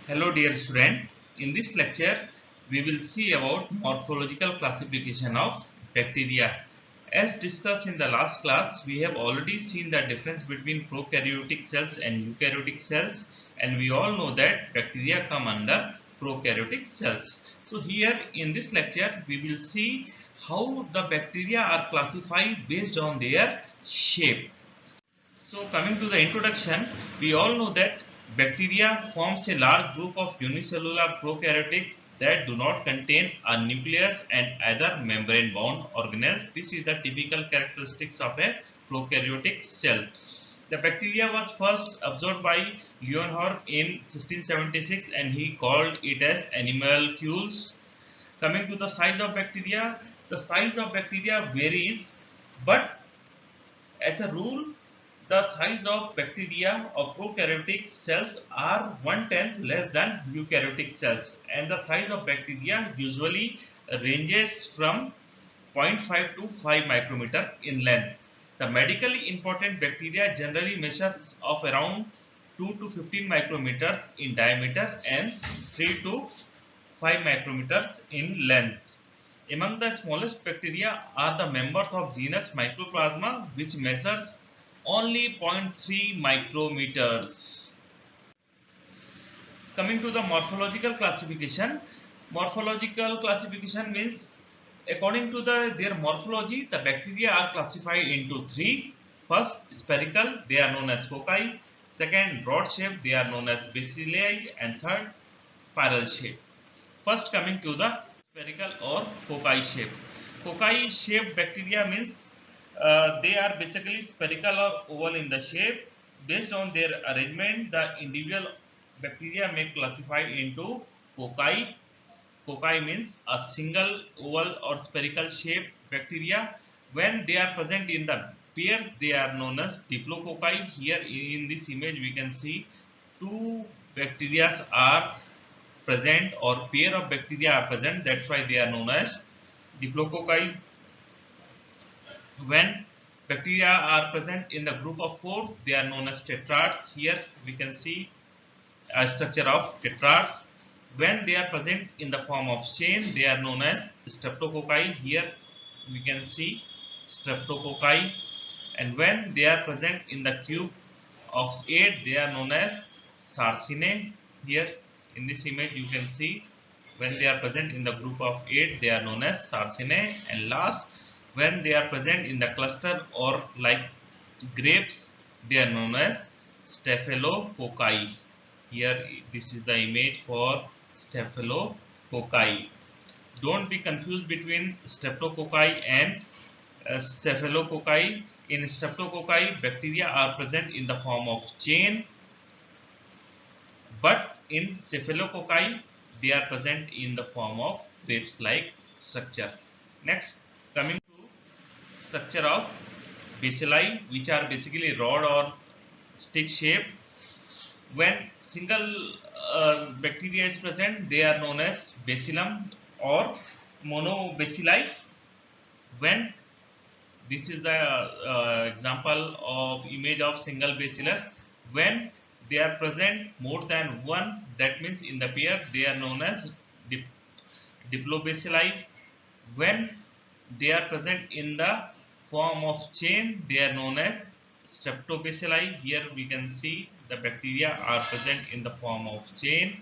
Hello dear student, in this lecture we will see about morphological classification of bacteria. As discussed in the last class, we have already seen the difference between prokaryotic cells and eukaryotic cells, and we all know that bacteria come under prokaryotic cells. So here in this lecture we will see how the bacteria are classified based on their shape. So coming to the introduction, we all know that bacteria forms a large group of unicellular prokaryotics that do not contain a nucleus and either membrane bound organelles. This is the typical characteristics of a prokaryotic cell. The bacteria was first observed by Leeuwenhoek in 1676 and he called it as animalcules. Coming to the size of bacteria, the size of bacteria varies, but as a rule, the size of bacteria or prokaryotic cells are 1/10 less than eukaryotic cells, and the size of bacteria usually ranges from zero point 0.5 to 5 micrometer in length. The medically important bacteria generally measures of around 2 to 15 micrometers in diameter and 3 to 5 micrometers in length. Among the smallest bacteria are the members of genus Mycoplasma, which measures only 0.3 micrometers. Coming to the morphological classification means according to their morphology, the bacteria are classified into three. First, spherical, they are known as foci. Second, rod shape, they are known as bacilli, and third, spiral shape. First, coming to the spherical or foci shape. Foci shaped bacteria means they are basically spherical or oval in the shape. Based on their arrangement, the individual bacteria may classify into foci. Foci means a single oval or spherical shaped bacteria. When they are present in the pairs, they are known as diplococci. Here in this image, we can see two bacteria are present or pair of bacteria are present. That's why they are known as diplococci. When bacteria are present in the group of four, they are known as tetrads. Here we can see a structure of tetrads. When they are present in the form of chain, they are known as streptococci. Here we can see streptococci. And when they are present in the cube of 8, they are known as sarcinae. Here in this image you can see when they are present in the group of 8, they are known as sarcinae. And last, when they are present in the cluster or like grapes, they are known as staphylococci. Here this is the image for staphylococci. Don't be confused between streptococci and staphylococci. In streptococci, bacteria are present in the form of chain, but in staphylococci, they are present in the form of grapes-like structure. Next, coming to structure of bacilli, which are basically rod or stick shape. When single bacteria is present, they are known as bacillum or monobacilli. When this is the example of image of single bacillus. When they are present more than one, that means in the pair, they are known as diplobacilli. When they are present in the form of chain, they are known as streptobacilli. Here we can see the bacteria are present in the form of chain.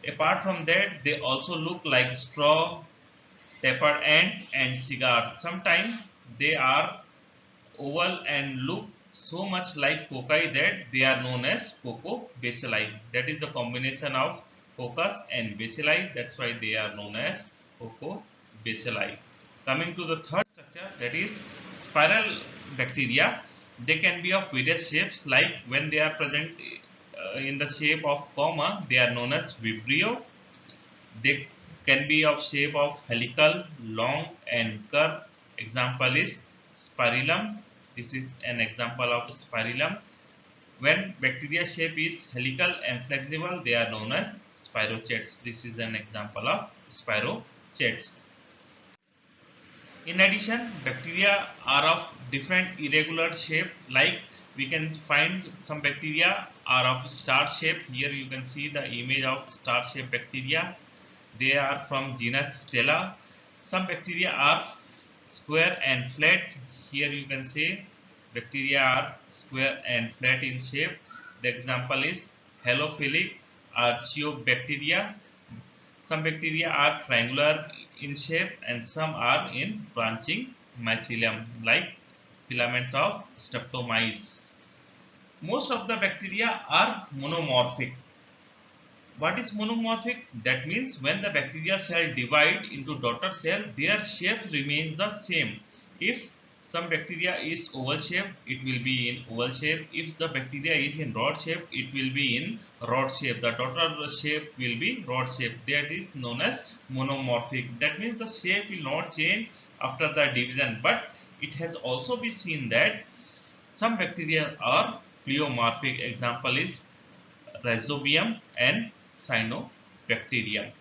Apart from that, they also look like straw, tapered ends, and cigars. Sometimes they are oval and look so much like cocci that they are known as cocobacilli. That is the combination of coccus and bacilli. That's why they are known as cocobacilli. Coming to the third structure, that is spiral bacteria. They can be of various shapes, like when they are present in the shape of comma, they are known as vibrio. They can be of shape of helical, long and curved. Example is spirillum. This is an example of spirillum. When bacteria shape is helical and flexible, they are known as spirochetes. This is an example of spirochetes. In addition, bacteria are of different irregular shape, like we can find some bacteria are of star shape. Here you can see the image of star shape bacteria. They are from genus Stella. Some bacteria are square and flat. Here you can see bacteria are square and flat in shape. The example is halophilic archaeobacteria. Some bacteria are triangular in shape and some are in branching mycelium like filaments of Streptomyces. Most of the bacteria are monomorphic. What is monomorphic? That means when the bacteria cell divide into daughter cell, their shape remains the same. If some bacteria is oval shape, it will be in oval shape. If the bacteria is in rod shape, it will be in rod shape. The daughter shape will be rod shape. That is known as monomorphic. That means the shape will not change after the division. But it has also been seen that some bacteria are pleomorphic. Example is Rhizobium and Cyanobacteria.